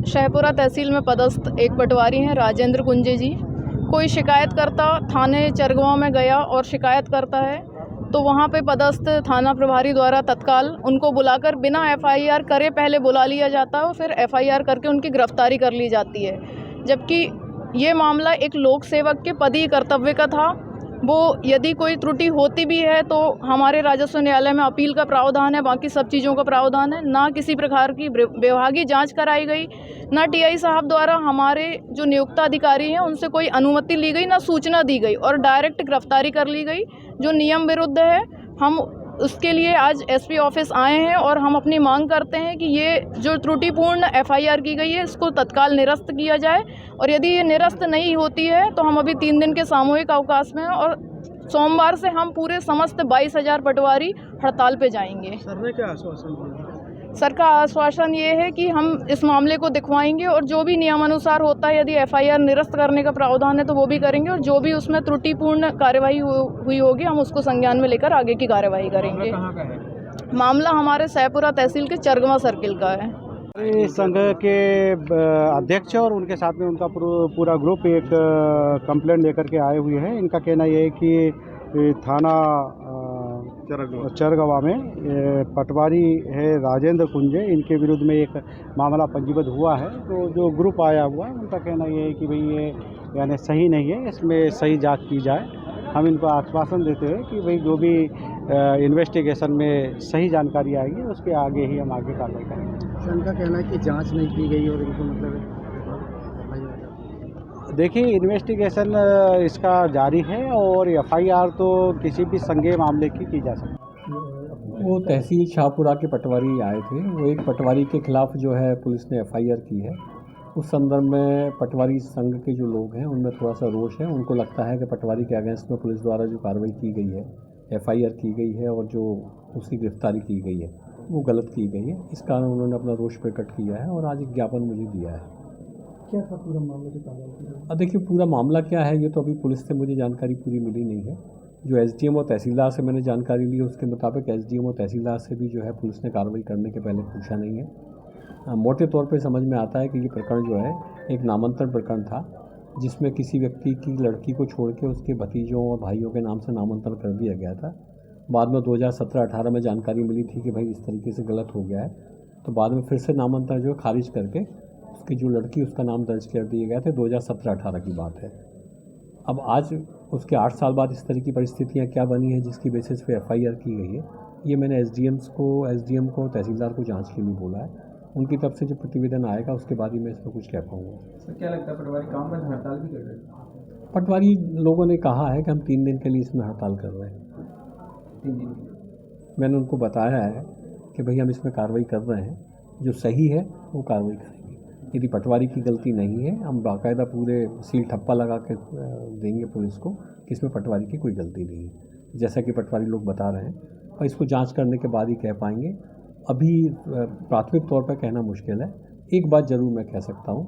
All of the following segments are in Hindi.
शहपुरा तहसील में पदस्थ एक पटवारी हैं राजेंद्र कुंजे जी। कोई शिकायतकर्ता थाने चरगवां में गया और शिकायत करता है तो वहाँ पे पदस्थ थाना प्रभारी द्वारा तत्काल उनको बुलाकर बिना एफआईआर करे पहले बुला लिया जाता है और फिर एफआईआर करके उनकी गिरफ्तारी कर ली जाती है। जबकि ये मामला एक लोक सेवक के पदीय कर्तव्य का था। वो यदि कोई त्रुटि होती भी है तो हमारे राजस्व न्यायालय में अपील का प्रावधान है, बाकी सब चीज़ों का प्रावधान है। ना किसी प्रकार की विभागीय जांच कराई गई, ना टीआई साहब द्वारा हमारे जो नियुक्त अधिकारी हैं उनसे कोई अनुमति ली गई, ना सूचना दी गई और डायरेक्ट गिरफ्तारी कर ली गई, जो नियम विरुद्ध है। हम उसके लिए आज एसपी ऑफिस आए हैं और हम अपनी मांग करते हैं कि ये जो त्रुटिपूर्ण एफआईआर की गई है इसको तत्काल निरस्त किया जाए और यदि ये निरस्त नहीं होती है तो हम अभी 3 दिन के सामूहिक अवकाश में हैं और सोमवार से हम पूरे समस्त 22,000 पटवारी हड़ताल पे जाएंगे। सर ने क्या आश्वासन दिया? सर का आश्वासन ये है कि हम इस मामले को दिखवाएंगे और जो भी नियमानुसार होता है, यदि एफआईआर निरस्त करने का प्रावधान है तो वो भी करेंगे और जो भी उसमें त्रुटिपूर्ण कार्यवाही हुई होगी हम उसको संज्ञान में लेकर आगे की कार्यवाही करेंगे। कहाँ का है? मामला हमारे शहपुरा तहसील के चरगवां सर्किल का है। संघ के अध्यक्ष और उनके साथ में उनका पूरा ग्रुप एक कंप्लेंट लेकर के आए हुए हैं। इनका कहना यह है कि थाना चरगवा में पटवारी है राजेंद्र कुंजे, इनके विरुद्ध में एक मामला पंजीबद्ध हुआ है। तो जो ग्रुप आया हुआ है उनका कहना ये है कि भाई ये यानी सही नहीं है, इसमें सही जांच की जाए। हम इनको आश्वासन देते हैं कि भाई जो भी इन्वेस्टिगेशन में सही जानकारी आएगी उसके आगे ही हम आगे कार्रवाई करेंगे। सर उनका कहना है कि जांच नहीं की गई और इनको मतलब देखिए, इन्वेस्टिगेशन इसका जारी है और एफआईआर तो किसी भी संज्ञेय मामले की जा सकती है। वो तहसील शाहपुरा के पटवारी आए थे। वो एक पटवारी के खिलाफ जो है पुलिस ने एफआईआर की है। उस संदर्भ में पटवारी संघ के जो लोग हैं उनमें थोड़ा सा रोष है। उनको लगता है कि पटवारी के अगेंस्ट में पुलिस द्वारा जो कार्रवाई की गई है, एफआईआर की गई है और जो उसकी गिरफ्तारी की गई है वो गलत की गई है। इस कारण उन्होंने अपना रोष प्रकट किया है और आज एक ज्ञापन मुझे दिया है। क्या था पूरा मामला जो कार्रवाई? अब देखिए, पूरा मामला क्या है ये तो अभी पुलिस से मुझे जानकारी पूरी मिली नहीं है। जो एसडीएम और तहसीलदार से मैंने जानकारी ली उसके मुताबिक एसडीएम और तहसीलदार से भी जो है पुलिस ने कार्रवाई करने के पहले पूछा नहीं है। मोटे तौर पे समझ में आता है कि ये प्रकरण जो है एक नामांतरण प्रकरण था, जिसमें किसी व्यक्ति की लड़की को छोड़ के उसके भतीजों और भाइयों के नाम से नामांतरण कर दिया गया था। बाद में 2017-18 में जानकारी मिली थी कि भाई इस तरीके से गलत हो गया है, तो बाद में फिर से नामांतरण जो है खारिज करके उसकी जो लड़की उसका नाम दर्ज कर दिए गए थे। 2017-18 की बात है। अब आज उसके 8 साल बाद इस तरह की परिस्थितियाँ क्या बनी हैं जिसकी बेसिस पे एफआईआर की गई है, ये मैंने एसडीएम को तहसीलदार को जांच के लिए बोला है। उनकी तरफ से जो प्रतिवेदन आएगा उसके बाद ही मैं इस पर कुछ कह पाऊँगा। सर क्या लगता है पटवारी काम बंद हड़ताल भी कर रहे हैं? पटवारी लोगों ने कहा है कि हम 3 दिन के लिए इसमें हड़ताल कर रहे हैं। 3 दिन? मैंने उनको बताया है कि भाई हम इसमें कार्रवाई कर रहे हैं, जो सही है वो कार्रवाई करेंगे। यदि पटवारी की गलती नहीं है हम बाकायदा पूरे सील ठप्पा लगा के देंगे पुलिस को कि इसमें पटवारी की कोई गलती नहीं है, जैसा कि पटवारी लोग बता रहे हैं, और इसको जांच करने के बाद ही कह पाएंगे। अभी प्राथमिक तौर पर कहना मुश्किल है। एक बात ज़रूर मैं कह सकता हूँ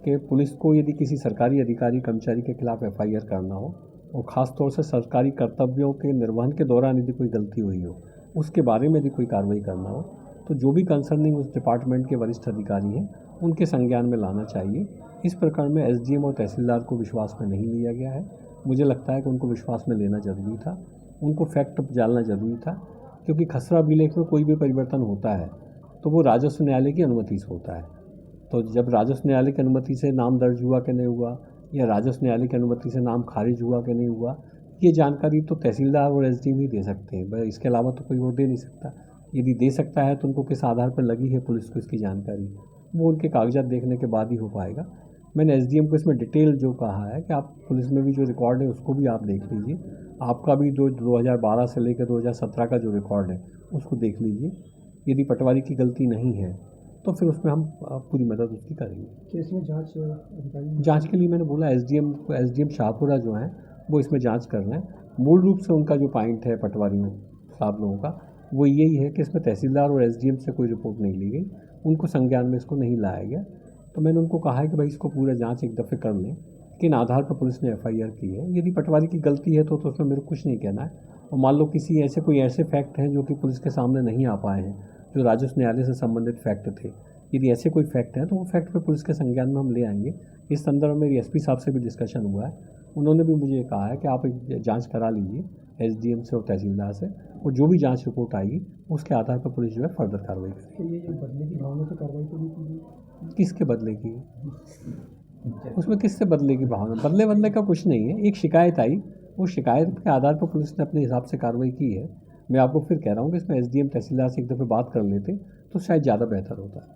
कि पुलिस को यदि किसी सरकारी अधिकारी कर्मचारी के खिलाफ एफआईआर करना हो और ख़ास तौर से सरकारी कर्तव्यों के निर्वहन के दौरान यदि कोई गलती हुई हो, उसके बारे में यदि कोई कार्रवाई करना हो, तो जो भी कंसर्निंग उस डिपार्टमेंट के वरिष्ठ अधिकारी हैं उनके संज्ञान में लाना चाहिए। इस प्रकरण में एसडीएम और तहसीलदार को विश्वास में नहीं लिया गया है। मुझे लगता है कि उनको विश्वास में लेना ज़रूरी था, उनको फैक्ट जानना ज़रूरी था, क्योंकि खसरा विलेख में कोई भी परिवर्तन होता है तो वो राजस्व न्यायालय की अनुमति से होता है। तो जब राजस्व न्यायालय की अनुमति से नाम दर्ज हुआ कि नहीं हुआ, या राजस्व न्यायालय की अनुमति से नाम खारिज हुआ कि नहीं हुआ, ये जानकारी तो तहसीलदार और एसडीएम ही दे सकते हैं। इसके अलावा तो कोई और दे नहीं सकता। यदि दे सकता है तो उनको किस आधार पर लगी है पुलिस को इसकी जानकारी, वो उनके कागजात देखने के बाद ही हो पाएगा। मैंने एसडीएम को इसमें डिटेल जो कहा है कि आप पुलिस में भी जो रिकॉर्ड है उसको भी आप देख लीजिए, आपका भी जो 2012 से लेकर 2017 का जो रिकॉर्ड है उसको देख लीजिए। यदि पटवारी की गलती नहीं है तो फिर उसमें हम पूरी मदद उसकी करेंगे। इसमें जांच के लिए मैंने बोला एसडीएम शाहपुरा जो हैं वो इसमें जांच कर रहे हैं। मूल रूप से उनका जो पॉइंट है पटवारियों साहब लोगों का वो यही है कि इसमें तहसीलदार और एसडीएम से कोई रिपोर्ट नहीं ली गई, उनको संज्ञान में इसको नहीं लाया गया। तो मैंने उनको कहा है कि भाई इसको पूरा जांच एक दफ़े कर लें, किन आधार पर पुलिस ने एफआईआर की है। यदि पटवारी की गलती है तो उसमें मेरे को कुछ नहीं कहना है। और मान लो कोई ऐसे फैक्ट हैं जो कि पुलिस के सामने नहीं आ पाए हैं, जो राजस्व न्यायालय से संबंधित फैक्ट थे, यदि ऐसे कोई फैक्ट हैं तो वो फैक्ट पे पुलिस के संज्ञान में हम ले आएंगे। इस संदर्भ में मेरी एसपी साहब से भी डिस्कशन हुआ है, उन्होंने भी मुझे कहा है कि आप एक जांच करा लीजिए एसडीएम से और तहसीलदार से, और जो भी जांच रिपोर्ट आएगी उसके आधार पर पुलिस जो है फर्दर कार्रवाई करेगी। ये जो बदले की भावना से कार्रवाई तो नहीं की किसके बदले की? उसमें किससे बदले की भावना? बदले का कुछ नहीं है। एक शिकायत आई, उस शिकायत के आधार पर पुलिस ने अपने हिसाब से कार्रवाई की है। मैं आपको फिर कह रहा हूँ कि इसमें एसडीएम तहसीलदार से एक दफ़े बात कर लेते तो शायद ज़्यादा बेहतर होता है।